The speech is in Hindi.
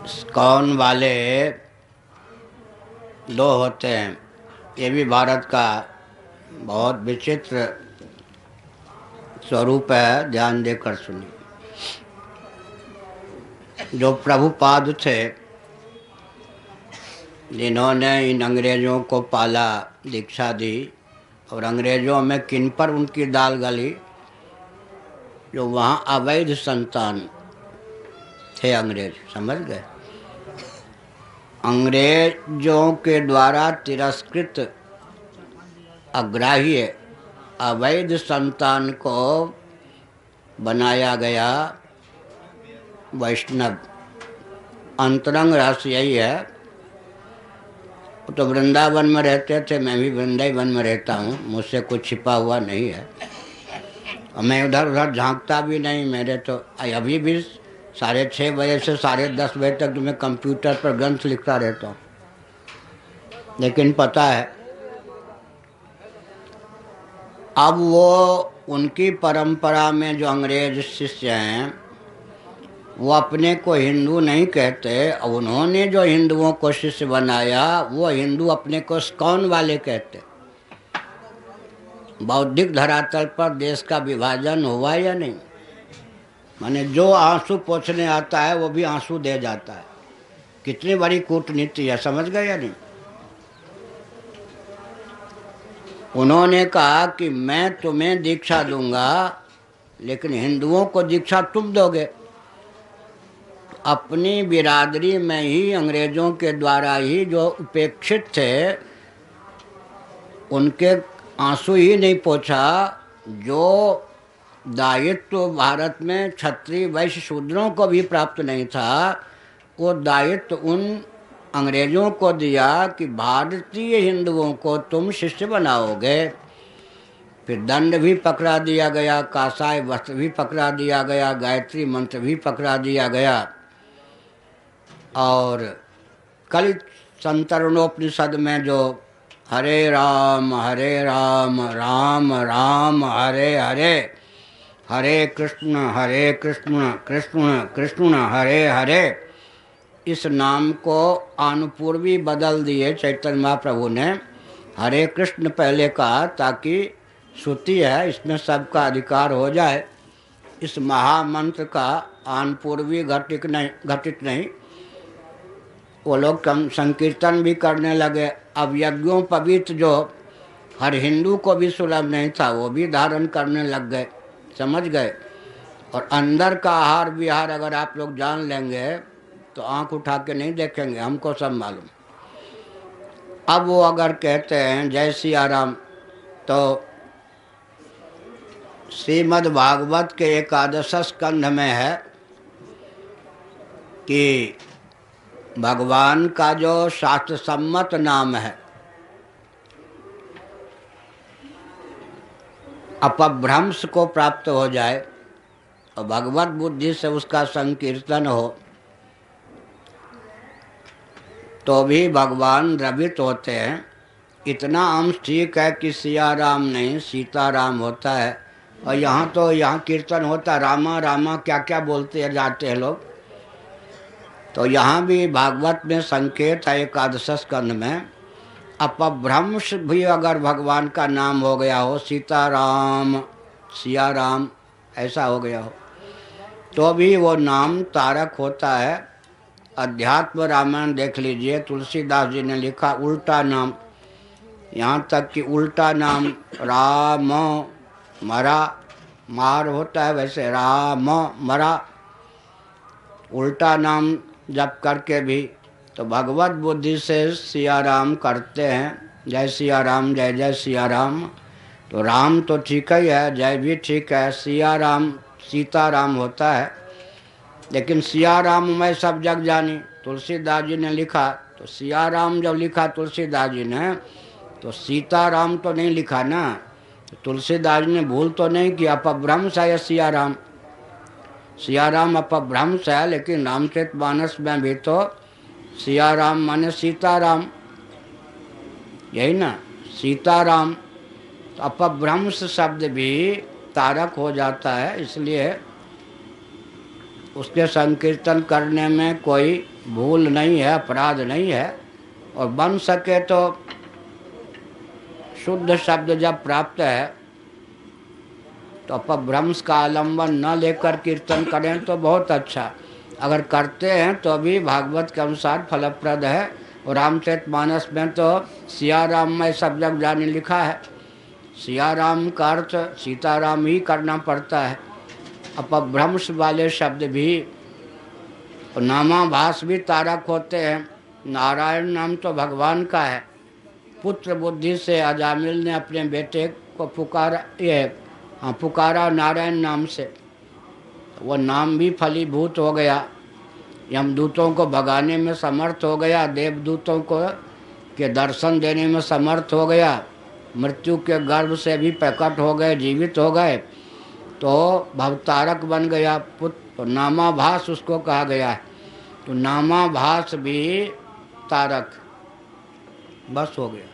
इस्कॉन वाले दो होते हैं। ये भी भारत का बहुत विचित्र स्वरूप है, ध्यान देकर सुनिए। जो प्रभुपाद थे, जिन्होंने इन अंग्रेज़ों को पाला, दीक्षा दी, और अंग्रेज़ों में किन पर उनकी दाल गली, जो वहाँ अवैध संतान थे अंग्रेज, समझ गए। अंग्रेजों के द्वारा तिरस्कृत अग्राह्य अवैध संतान को बनाया गया वैष्णव। अंतरंग रहस्य यही है। तो वृंदावन में रहते थे, मैं भी वृंदावन में रहता हूँ, मुझसे कुछ छिपा हुआ नहीं है और मैं उधर उधर झांकता भी नहीं। मेरे तो अभी भी 6:30 बजे से 10:30 बजे तक तो मैं कंप्यूटर पर ग्रंथ लिखता रहता हूँ। लेकिन पता है, अब वो उनकी परंपरा में जो अंग्रेज शिष्य हैं, वो अपने को हिंदू नहीं कहते। और उन्होंने जो हिंदुओं को शिष्य बनाया, वो हिंदू अपने को इस्कॉन वाले कहते। बौद्धिक धरातल पर देश का विभाजन हुआ या नहीं? माने जो आंसू पोंछने आता है वो भी आंसू दे जाता है। कितनी बड़ी कूटनीति है, समझ गए या नहीं? उन्होंने कहा कि मैं तुम्हें दीक्षा दूंगा, लेकिन हिंदुओं को दीक्षा तुम दोगे। अपनी बिरादरी में ही अंग्रेजों के द्वारा ही जो उपेक्षित थे, उनके आंसू ही नहीं पोंछा। जो दायित्व भारत में क्षत्रिय वैश्य शूद्रों को भी प्राप्त नहीं था, वो दायित्व उन अंग्रेजों को दिया कि भारतीय हिंदुओं को तुम शिष्य बनाओगे। फिर दंड भी पकड़ा दिया गया, कासाय वस्त्र भी पकड़ा दिया गया, गायत्री मंत्र भी पकड़ा दिया गया। और कल संतरणोपनिषद में जो हरे राम राम राम हरे हरे, हरे कृष्ण कृष्ण कृष्ण हरे हरे, इस नाम को अनुपूर्वी बदल दिए चैतन्य महाप्रभु ने। हरे कृष्ण पहले कहा ताकि श्रुति है, इसमें सबका अधिकार हो जाए। इस महामंत्र का अनुपूर्वी घटित नहीं। वो लोग संकीर्तन भी करने लगे। अब यज्ञों पवित्र जो हर हिंदू को भी सुलभ नहीं था, वो भी धारण करने लग गए, समझ गए। और अंदर का आहार विहार अगर आप लोग जान लेंगे तो आंख उठा के नहीं देखेंगे, हमको सब मालूम। अब वो अगर कहते हैं जय सिया राम, तो श्रीमद् भागवत के 11 स्कंध में है कि भगवान का जो शास्त्र सम्मत नाम है, अपभ्रंश को प्राप्त हो जाए और भगवत बुद्धि से उसका संकीर्तन हो, तो भी भगवान द्रवित होते हैं। इतना अंश ठीक है कि सिया राम नहीं सीता राम होता है। और यहाँ कीर्तन होता है, रामा रामा क्या क्या बोलते जाते हैं लोग। तो यहाँ भी भागवत में संकेत है 11 स्कंध में, अपभ्रंश भी अगर भगवान का नाम हो गया हो, सीता राम सिया राम ऐसा हो गया हो, तो भी वो नाम तारक होता है। अध्यात्म रामायण देख लीजिए, तुलसीदास जी ने लिखा उल्टा नाम, यहाँ तक कि उल्टा नाम राम मरा, मार होता है वैसे राम मरा, उल्टा नाम जप करके भी तो भगवत बुद्धि से सिया राम करते हैं। जय सिया राम, जय जय सिया राम। तो राम तो ठीक ही है, जय भी ठीक है। सिया राम सीता राम होता है, लेकिन सिया राम मैं सब जग जानी तुलसीदास जी ने लिखा। तो सिया राम जब लिखा तुलसीदास जी ने, तो सीता राम तो नहीं लिखा ना। तो तुलसीदास जी ने भूल तो नहीं किया, अपभ्रंश है सिया राम। सिया राम अपभ्रंश है, लेकिन रामचरितमानस में भी तो सिया राम माने सीता राम, यही ना, सीता राम। तो अपभ्रंश शब्द भी तारक हो जाता है, इसलिए उसके संकीर्तन करने में कोई भूल नहीं है, अपराध नहीं है। और बन सके तो शुद्ध शब्द जब प्राप्त है तो अपभ्रंश का आलम्बन न लेकर कीर्तन करें तो बहुत अच्छा। अगर करते हैं तो भी भागवत के अनुसार फलप्रद है। और रामचरितमानस में तो सिया राम में सब जग जाने लिखा है। सिया राम का अर्थ सीताराम ही करना पड़ता है। अपभ्रंश वाले शब्द भी, नामाभास भी तारक होते हैं। नारायण नाम तो भगवान का है। पुत्र बुद्धि से अजामिल ने अपने बेटे को पुकारा नारायण नाम से, वो नाम भी फलीभूत हो गया। यमदूतों को भगाने में समर्थ हो गया, देवदूतों को के दर्शन देने में समर्थ हो गया, मृत्यु के गर्भ से भी प्रकट हो गए, जीवित हो गए, तो भवतारक बन गया पुत्र। तो नामाभास उसको कहा गया है। तो नामाभास भी तारक, बस हो गया।